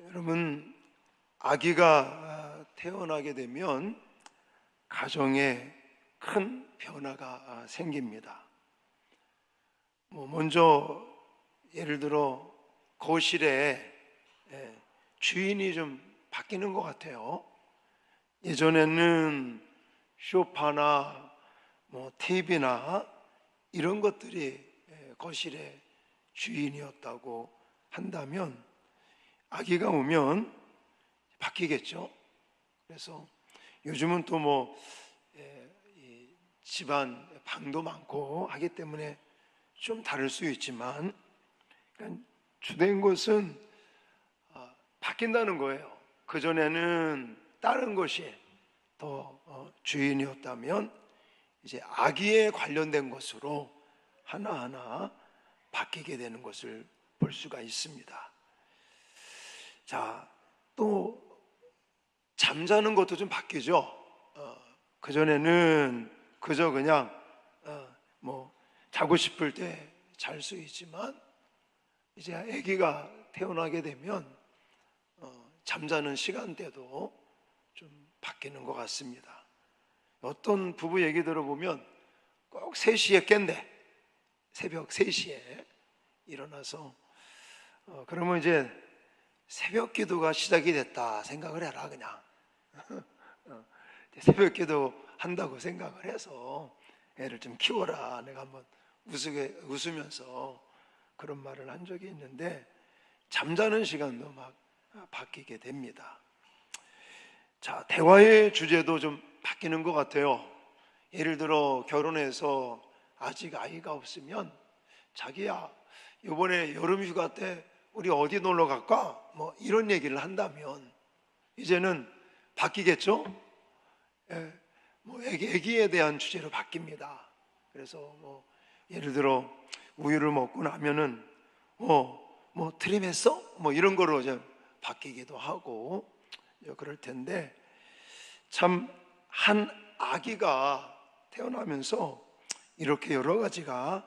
여러분, 아기가 태어나게 되면 가정에 큰 변화가 생깁니다. 먼저 예를 들어 거실에 주인이 좀 바뀌는 것 같아요. 예전에는 소파나 TV나 이런 것들이 거실의 주인이었다고 한다면 아기가 오면 바뀌겠죠. 그래서 요즘은 또 집안 방도 많고 하기 때문에 좀 다를 수 있지만, 그러니까 주된 것은 바뀐다는 거예요. 그전에는 다른 것이 더 주인이었다면 이제 아기에 관련된 것으로 하나하나 바뀌게 되는 것을 볼 수가 있습니다. 자, 또 잠자는 것도 좀 바뀌죠. 그전에는 그저 그냥 자고 싶을 때 잘 수 있지만, 이제 아기가 태어나게 되면 잠자는 시간대도 좀 바뀌는 것 같습니다. 어떤 부부 얘기 들어보면 꼭 3시에 깬대. 새벽 3시에 일어나서 그러면 이제 새벽 기도가 시작이 됐다 생각을 해라. 그냥 새벽 기도 한다고 생각을 해서 애를 좀 키워라. 내가 한번 웃으면서 그런 말을 한 적이 있는데, 잠자는 시간도 막 바뀌게 됩니다. 자, 대화의 주제도 좀 바뀌는 것 같아요. 예를 들어 결혼해서 아직 아이가 없으면, 자기야 이번에 여름 휴가 때 우리 어디 놀러 갈까? 이런 얘기를 한다면 이제는 바뀌겠죠? 아기에 대한 주제로 바뀝니다. 그래서 예를 들어 우유를 먹고 나면은 트림했어? 이런 거로 이제 바뀌기도 하고 그럴 텐데, 참 한 아기가 태어나면서 이렇게 여러 가지가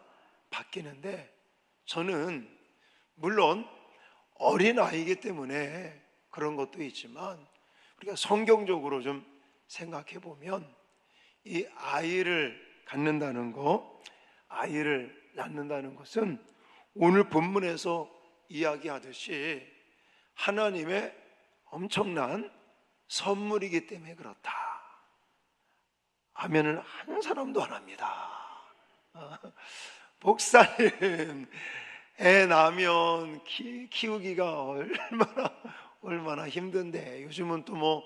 바뀌는데, 저는 물론 어린 아이이기 때문에 그런 것도 있지만 우리가 성경적으로 좀 생각해 보면 이 아이를 갖는다는 거, 아이를 낳는다는 것은 오늘 본문에서 이야기하듯이 하나님의 엄청난 선물이기 때문에 그렇다. 아멘을 한 사람도 안 합니다. 목사님, 애 낳으면 키우기가 얼마나 힘든데, 요즘은 또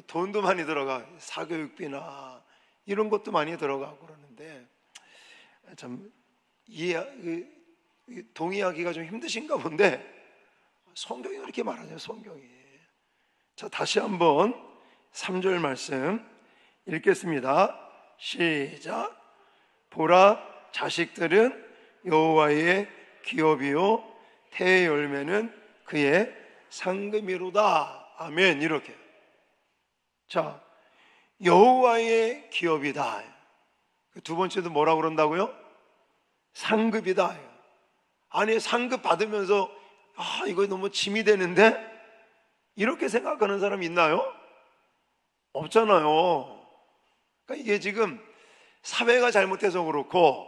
돈도 많이 들어가, 사교육비나 이런 것도 많이 들어가고 그러는데, 참 동의하기가 좀 힘드신가 본데 성경이 그렇게 말하죠. 성경이. 자, 다시 한번 3절 말씀 읽겠습니다. 시작. 보라, 자식들은 여호와의 기업이요 태의 열매는 그의 상급이로다. 아멘. 이렇게. 자, 여호와의 기업이다. 두 번째도 뭐라고 그런다고요? 상급이다. 아니, 상급 받으면서 이거 너무 짐이 되는데, 이렇게 생각하는 사람 있나요? 없잖아요. 그러니까 이게 지금 사회가 잘못해서 그렇고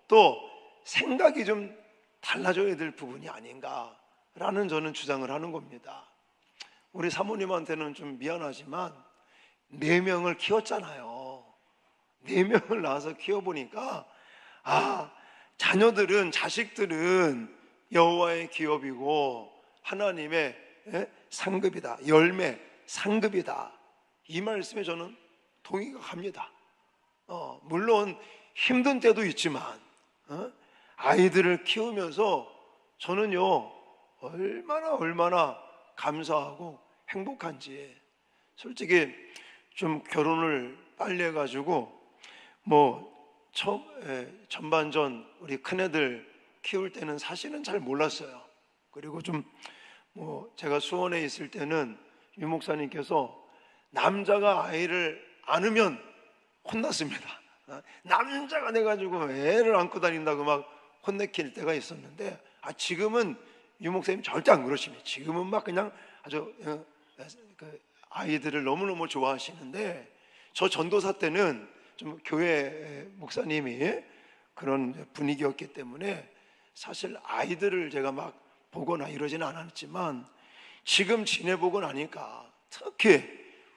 또 생각이 좀 달라져야 될 부분이 아닌가라는 저는 주장을 하는 겁니다. 우리 사모님한테는 좀 미안하지만 4명을 키웠잖아요. 4명을 낳아서 키워보니까 자식들은 여호와의 기업이고 하나님의 상급이다. 열매, 상급이다. 이 말씀에 저는 동의가 갑니다. 물론 힘든 때도 있지만 아이들을 키우면서 저는요 얼마나 감사하고 행복한지, 솔직히 좀 결혼을 빨리 해가지고 전반전 우리 큰애들 키울 때는 사실은 잘 몰랐어요. 그리고 좀 제가 수원에 있을 때는 유 목사님께서 남자가 아이를 안으면 혼났습니다. 남자가 돼가지고 애를 안고 다닌다고 막 혼내킬 때가 있었는데, 지금은 유 목사님 절대 안 그러십니다. 지금은 막 그냥 아주 그 아이들을 너무너무 좋아하시는데, 저 전도사 때는 좀 교회 목사님이 그런 분위기였기 때문에 사실 아이들을 제가 막 보거나 이러지는 않았지만, 지금 지내보고 나니까 특히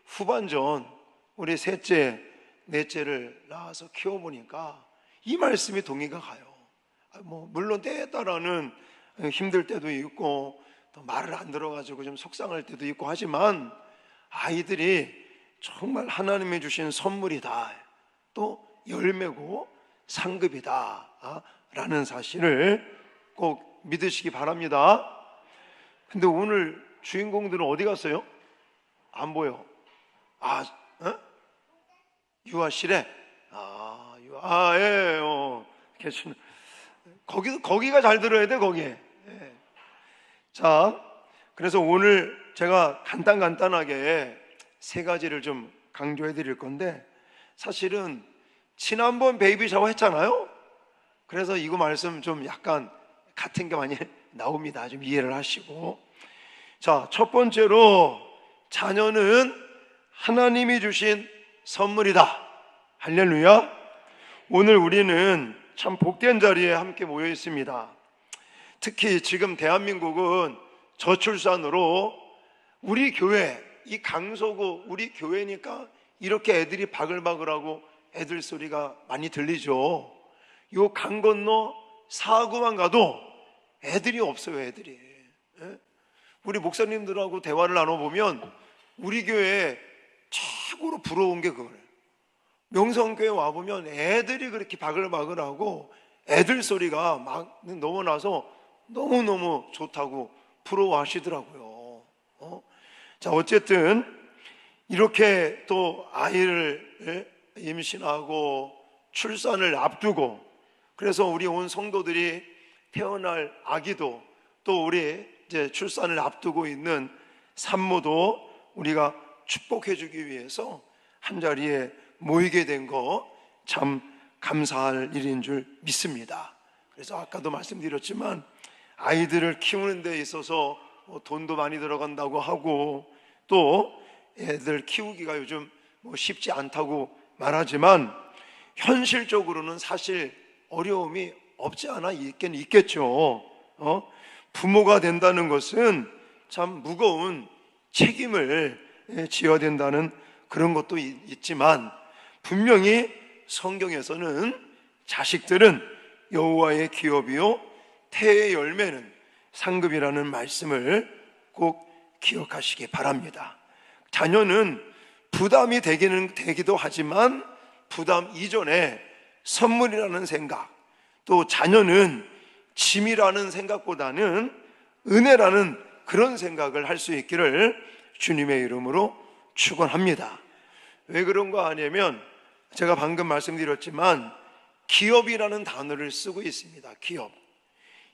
후반전 우리 셋째, 넷째를 낳아서 키워보니까 이 말씀이 동의가 가요. 뭐 물론 때에 따라는 힘들 때도 있고 또 말을 안 들어가지고 좀 속상할 때도 있고 하지만, 아이들이 정말 하나님이 주신 선물이다, 또 열매고 상급이다 라는 사실을 꼭 믿으시기 바랍니다. 근데 오늘 주인공들은 어디 갔어요? 안 보여. 유아실에? 예, 계시는. 거기가 잘 들어야 돼, 거기에. 예. 자, 그래서 오늘 제가 간단하게 세 가지를 좀 강조해 드릴 건데, 사실은 지난번 베이비 샤워 했잖아요. 그래서 이거 말씀 좀 약간 같은 게 많이 나옵니다. 좀 이해를 하시고. 자, 첫 번째로, 자녀는 하나님이 주신 선물이다. 할렐루야. 오늘 우리는 참 복된 자리에 함께 모여 있습니다. 특히 지금 대한민국은 저출산으로, 우리 교회, 이 강서구 우리 교회니까 이렇게 애들이 바글바글하고 애들 소리가 많이 들리죠. 요 강 건너 사구만 가도 애들이 없어요, 애들이. 우리 목사님들하고 대화를 나눠보면 우리 교회에 최고로 부러운 게 그거예요. 명성교회 와보면 애들이 그렇게 바글바글하고 애들 소리가 막 넘어나서 너무너무 좋다고 부러워하시더라고요. 자, 어쨌든 이렇게 또 아이를 임신하고 출산을 앞두고, 그래서 우리 온 성도들이 태어날 아기도, 또 우리 이제 출산을 앞두고 있는 산모도 우리가 축복해 주기 위해서 한자리에 모이게 된 거 참 감사할 일인 줄 믿습니다. 그래서 아까도 말씀드렸지만, 아이들을 키우는 데 있어서 돈도 많이 들어간다고 하고, 또 애들 키우기가 요즘 쉽지 않다고 말하지만, 현실적으로는 사실 어려움이 없지 않아 있긴 있겠죠. 부모가 된다는 것은 참 무거운 책임을 지어야 된다는 그런 것도 있지만, 분명히 성경에서는 자식들은 여호와의 기업이요 태의 열매는 상급이라는 말씀을 꼭 기억하시기 바랍니다. 자녀는 부담이 되기도 하지만, 부담 이전에 선물이라는 생각, 또 자녀는 짐이라는 생각보다는 은혜라는 그런 생각을 할 수 있기를 주님의 이름으로 축원합니다. 왜 그런 거 아니면, 제가 방금 말씀드렸지만 기업이라는 단어를 쓰고 있습니다. 기업.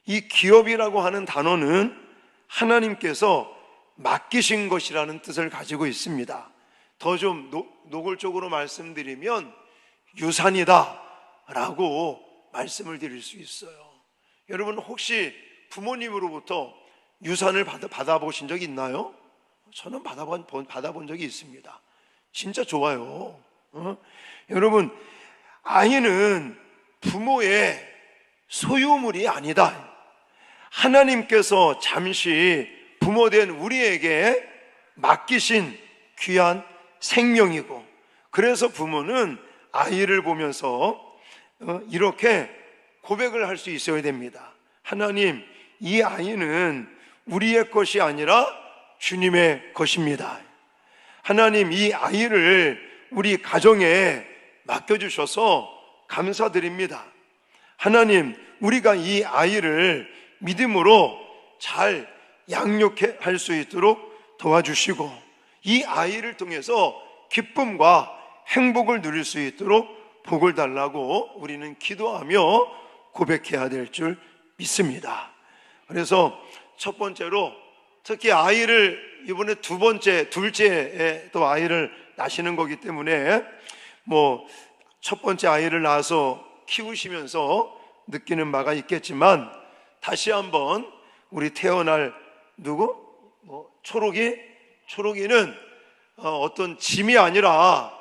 이 기업이라고 하는 단어는 하나님께서 맡기신 것이라는 뜻을 가지고 있습니다. 더 좀 노골적으로 말씀드리면 유산이다 라고 말씀을 드릴 수 있어요. 여러분, 혹시 부모님으로부터 유산을 받아보신 적이 있나요? 저는 받아본 적이 있습니다. 진짜 좋아요. 여러분, 아이는 부모의 소유물이 아니다. 하나님께서 잠시 부모된 우리에게 맡기신 귀한 생명이고, 그래서 부모는 아이를 보면서 이렇게 고백을 할 수 있어야 됩니다. 하나님, 이 아이는 우리의 것이 아니라 주님의 것입니다. 하나님, 이 아이를 우리 가정에 맡겨주셔서 감사드립니다. 하나님, 우리가 이 아이를 믿음으로 잘 양육할 수 있도록 도와주시고, 이 아이를 통해서 기쁨과 행복을 누릴 수 있도록 복을 달라고 우리는 기도하며 고백해야 될 줄 믿습니다. 그래서 첫 번째로, 특히 아이를 이번에 둘째에 또 아이를 낳으시는 거기 때문에 첫 번째 아이를 낳아서 키우시면서 느끼는 바가 있겠지만, 다시 한번 우리 태어날 누구? 초록이는 어떤 짐이 아니라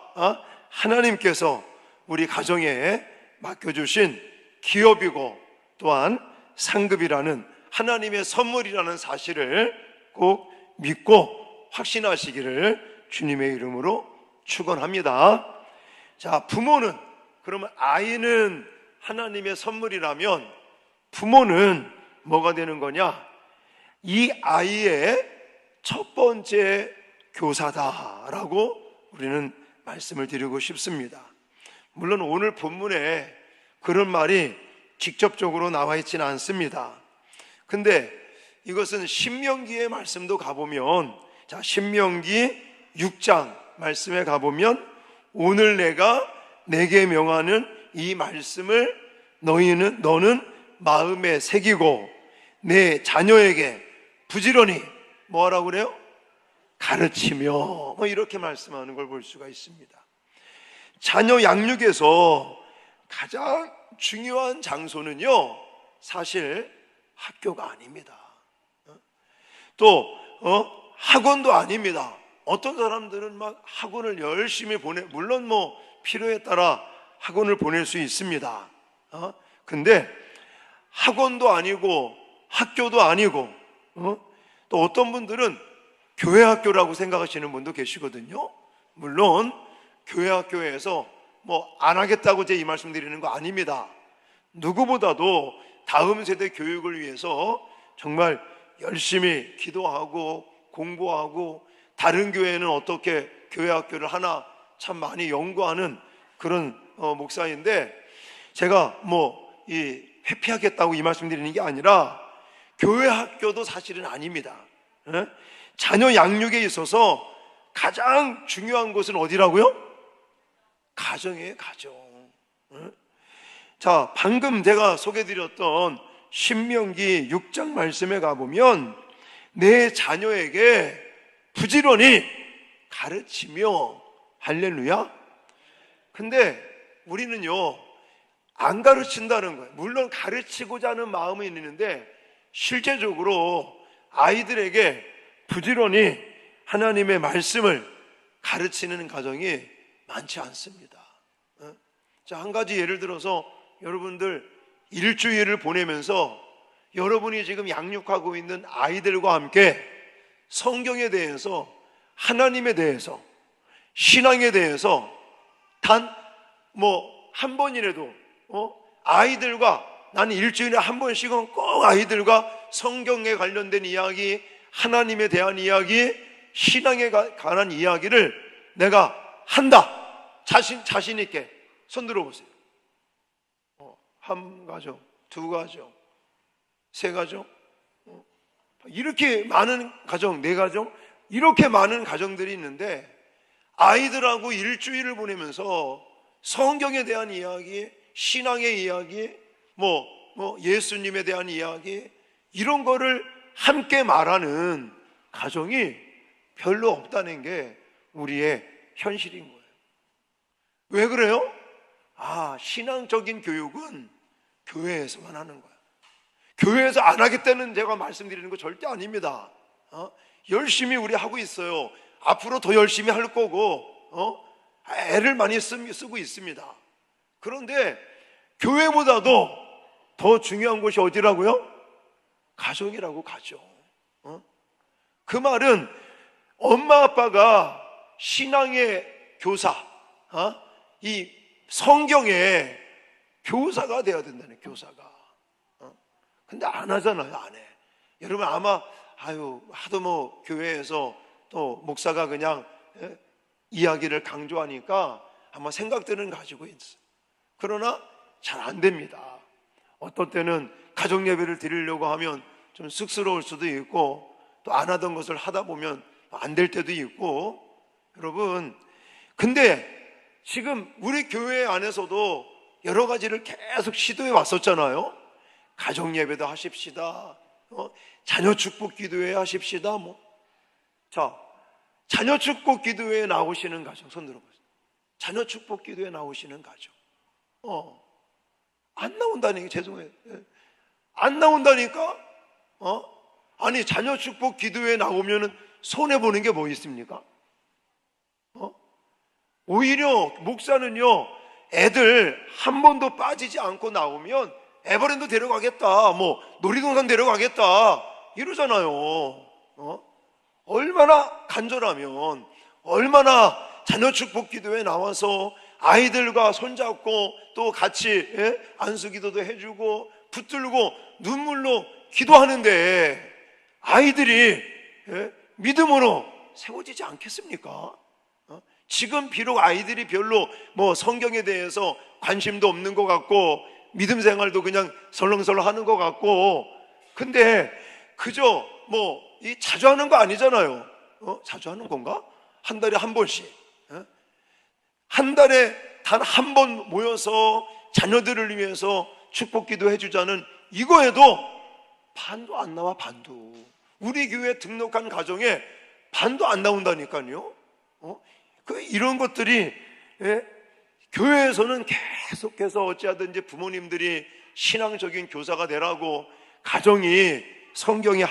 하나님께서 우리 가정에 맡겨주신 기업이고 또한 상급이라는 하나님의 선물이라는 사실을 꼭 믿고 확신하시기를 주님의 이름으로 축원합니다. 자, 부모는, 그러면 아이는 하나님의 선물이라면 부모는 뭐가 되는 거냐? 이 아이의 첫 번째 교사다라고 우리는 말씀을 드리고 싶습니다. 물론 오늘 본문에 그런 말이 직접적으로 나와 있지는 않습니다. 근데 이것은 신명기의 말씀도 가보면, 자, 신명기 6장 말씀에 가보면 오늘 내가 내게 명하는 이 말씀을 너는 마음에 새기고 내 자녀에게 부지런히 뭐하라고 그래요? 가르치며, 이렇게 말씀하는 걸 볼 수가 있습니다. 자녀 양육에서 가장 중요한 장소는요, 사실 학교가 아닙니다. 또 학원도 아닙니다. 어떤 사람들은 막 학원을 열심히 물론 필요에 따라 학원을 보낼 수 있습니다. 근데 학원도 아니고 학교도 아니고 또 어떤 분들은 교회 학교라고 생각하시는 분도 계시거든요. 물론 교회 학교에서 안 하겠다고 제 이 말씀 드리는 거 아닙니다. 누구보다도 다음 세대 교육을 위해서 정말 열심히 기도하고 공부하고, 다른 교회는 어떻게 교회 학교를 하나 참 많이 연구하는 그런 목사인데, 제가 회피하겠다고 이 말씀 드리는 게 아니라 교회 학교도 사실은 아닙니다. 자녀 양육에 있어서 가장 중요한 것은 어디라고요? 가정이에요, 가정. 자, 방금 제가 소개드렸던 신명기 6장 말씀에 가보면 내 자녀에게 부지런히 가르치며, 할렐루야. 근데 우리는요, 안 가르친다는 거예요. 물론 가르치고자 하는 마음은 있는데 실제적으로 아이들에게 부지런히 하나님의 말씀을 가르치는 가정이 많지 않습니다. 자, 한 가지 예를 들어서 여러분들 일주일을 보내면서 여러분이 지금 양육하고 있는 아이들과 함께 성경에 대해서, 하나님에 대해서, 신앙에 대해서 단 한 번이라도 아이들과, 나는 일주일에 한 번씩은 꼭 아이들과 성경에 관련된 이야기, 하나님에 대한 이야기, 신앙에 관한 이야기를 내가 한다. 자신 있게 손 들어보세요. 한 가정, 두 가정, 세 가정, 이렇게 많은 가정, 네 가정, 이렇게 많은 가정들이 있는데 아이들하고 일주일을 보내면서 성경에 대한 이야기, 신앙의 이야기, 예수님에 대한 이야기, 이런 거를 함께 말하는 가정이 별로 없다는 게 우리의 현실인 거예요. 왜 그래요? 신앙적인 교육은 교회에서만 하는 거야. 교회에서 안 하겠다는 제가 말씀드리는 거 절대 아닙니다. 열심히 우리 하고 있어요. 앞으로 더 열심히 할 거고, 애를 많이 쓰고 있습니다. 그런데 교회보다도 더 중요한 것이 어디라고요? 가정이라고. 가정. 그 말은 엄마 아빠가 신앙의 교사, 이 성경의 교사가 되어야 된다는, 교사가. 근데 안 하잖아요, 안 해. 여러분 아마 하도 교회에서 또 목사가 그냥 이야기를 강조하니까 아마 생각들은 가지고 있어요. 그러나 잘 안 됩니다. 어떤 때는 가정 예배를 드리려고 하면 좀 쑥스러울 수도 있고, 또 안 하던 것을 하다 보면 안 될 때도 있고. 여러분, 근데 지금 우리 교회 안에서도 여러 가지를 계속 시도해 왔었잖아요. 가정 예배도 하십시다. 자녀 축복 기도회 하십시다. 자, 자녀 축복 기도회에 나오시는 가정 손 들어보세요. 자녀 축복 기도회에 나오시는 가정. 안 나온다니까. 죄송해요. 안 나온다니까. 아니, 자녀 축복 기도에 나오면은 손해보는 게 뭐 있습니까? 오히려 목사는요, 애들 한 번도 빠지지 않고 나오면 에버랜드 데려가겠다, 뭐 놀이동산 데려가겠다 이러잖아요. 얼마나 간절하면, 얼마나 자녀 축복 기도에 나와서 아이들과 손잡고 또 같이 안수기도도 해주고 붙들고 눈물로 기도하는데 아이들이 믿음으로 세워지지 않겠습니까? 지금 비록 아이들이 별로 뭐 성경에 대해서 관심도 없는 것 같고 믿음 생활도 그냥 설렁설렁 하는 것 같고, 근데 그저 뭐 이 자주 하는 거 아니잖아요. 자주 하는 건가? 한 달에 한 번씩, 한 달에 단 한 번 모여서 자녀들을 위해서 축복 기도해 주자는 이거에도 반도 안 나와. 반도. 우리 교회 등록한 가정에 반도 안 나온다니까요. 이런 것들이 교회에서는 계속해서 어찌하든지 부모님들이 신앙적인 교사가 되라고, 가정이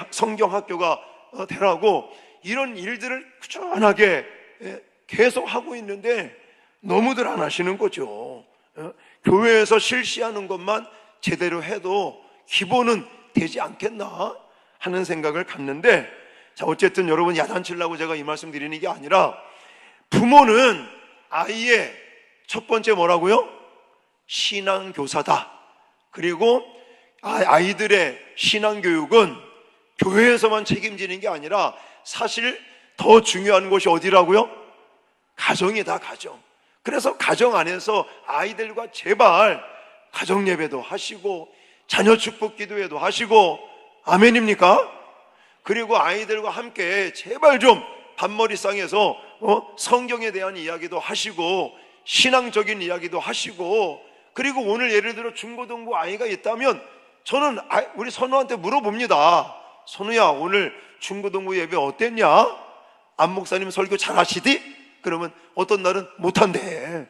성경학교가 되라고 이런 일들을 꾸준하게 계속 하고 있는데 너무들 안 하시는 거죠. 교회에서 실시하는 것만 제대로 해도 기본은 되지 않겠나 하는 생각을 갖는데, 자, 어쨌든 여러분 야단치려고 제가 이 말씀 드리는 게 아니라, 부모는 아이의 첫 번째 뭐라고요? 신앙교사다. 그리고 아이들의 신앙교육은 교회에서만 책임지는 게 아니라 사실 더 중요한 곳이 어디라고요? 가정이다. 가정. 그래서 가정 안에서 아이들과 제발 가정 예배도 하시고 자녀 축복 기도회도 하시고, 아멘입니까? 그리고 아이들과 함께 제발 좀 밥머리상에서 성경에 대한 이야기도 하시고 신앙적인 이야기도 하시고, 그리고 오늘 예를 들어 중고등부 아이가 있다면 저는 우리 선우한테 물어봅니다. 선우야, 오늘 중고등부 예배 어땠냐? 안 목사님 설교 잘 하시디? 그러면 어떤 날은 못한대.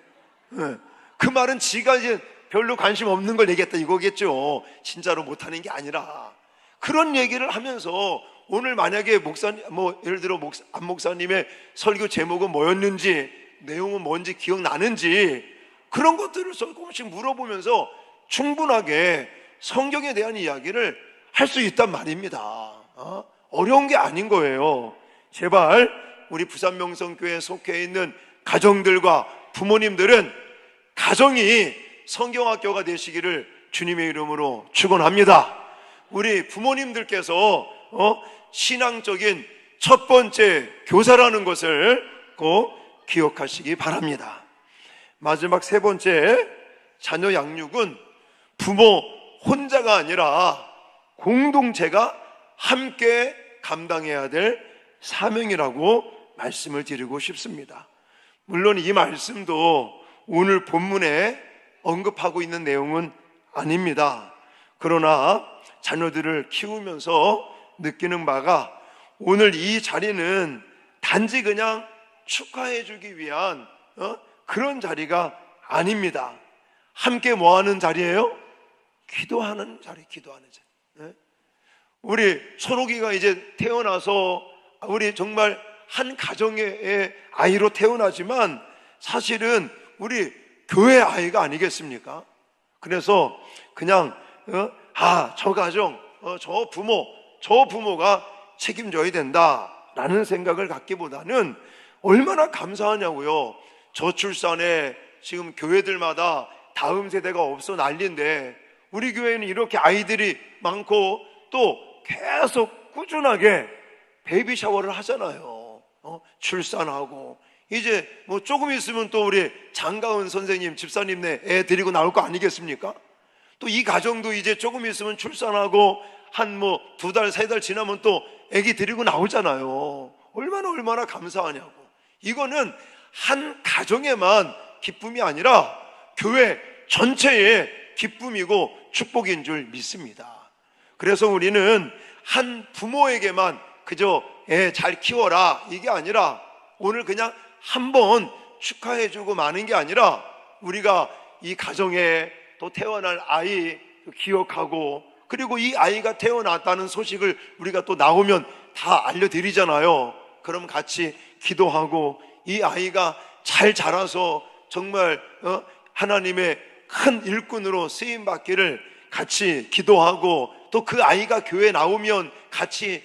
그 말은 지가 이제 별로 관심 없는 걸 얘기했다 이거겠죠. 진짜로 못하는 게 아니라. 그런 얘기를 하면서 오늘 만약에 목사님, 뭐 예를 들어 안 목사님의 설교 제목은 뭐였는지, 내용은 뭔지 기억나는지, 그런 것들을 조금씩 물어보면서 충분하게 성경에 대한 이야기를 할 수 있단 말입니다. 어려운 게 아닌 거예요. 제발 우리 부산명성교회에 속해 있는 가정들과 부모님들은 가정이 성경학교가 되시기를 주님의 이름으로 축원합니다. 우리 부모님들께서 신앙적인 첫 번째 교사라는 것을 꼭 기억하시기 바랍니다. 마지막 세 번째, 자녀 양육은 부모 혼자가 아니라 공동체가 함께 감당해야 될 사명이라고 말씀을 드리고 싶습니다. 물론 이 말씀도 오늘 본문에 언급하고 있는 내용은 아닙니다. 그러나 자녀들을 키우면서 느끼는 바가, 오늘 이 자리는 단지 그냥 축하해 주기 위한 그런 자리가 아닙니다. 함께 뭐 하는 자리예요? 기도하는 자리, 기도하는 자리. 우리 손옥이가 이제 태어나서 우리 정말 한 가정의 아이로 태어나지만 사실은 우리 교회 아이가 아니겠습니까? 그래서 그냥 저 가정, 저 부모가 책임져야 된다라는 생각을 갖기보다는 얼마나 감사하냐고요. 저출산에 지금 교회들마다 다음 세대가 없어 난리인데 우리 교회는 이렇게 아이들이 많고 또 계속 꾸준하게 베이비 샤워를 하잖아요. 출산하고 이제 뭐 조금 있으면 또 우리 장가은 선생님 집사님네 애 데리고 나올 거 아니겠습니까? 또 이 가정도 이제 조금 있으면 출산하고 한 뭐 2달 3달 지나면 또 애기 데리고 나오잖아요. 얼마나 감사하냐고. 이거는 한 가정에만 기쁨이 아니라 교회 전체의 기쁨이고 축복인 줄 믿습니다. 그래서 우리는 한 부모에게만 그저 애 잘 키워라 이게 아니라, 오늘 그냥 한번 축하해주고 마는 게 아니라 우리가 이 가정에 또 태어날 아이 기억하고 그리고 이 아이가 태어났다는 소식을 우리가 또 나오면 다 알려드리잖아요. 그럼 같이 기도하고 이 아이가 잘 자라서 정말 하나님의 큰 일꾼으로 쓰임받기를 같이 기도하고, 또 그 아이가 교회 나오면 같이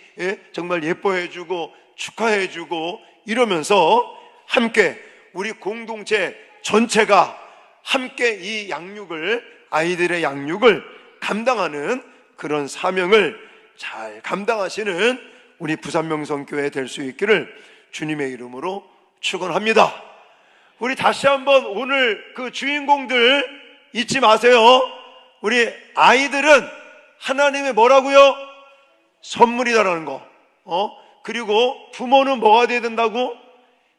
정말 예뻐해주고 축하해주고 이러면서 함께 우리 공동체 전체가 함께 이 양육을, 아이들의 양육을 감당하는 그런 사명을 잘 감당하시는 우리 부산명성교회 될 수 있기를 주님의 이름으로 축원합니다. 우리 다시 한번 오늘 그 주인공들 잊지 마세요. 우리 아이들은 하나님의 뭐라고요? 선물이다라는 거. 그리고 부모는 뭐가 돼야 된다고?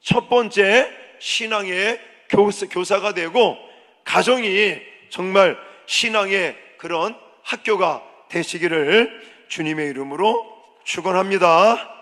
첫 번째 신앙의 교사가 되고, 가정이 정말 신앙의 그런 학교가 되시기를 주님의 이름으로 축원합니다.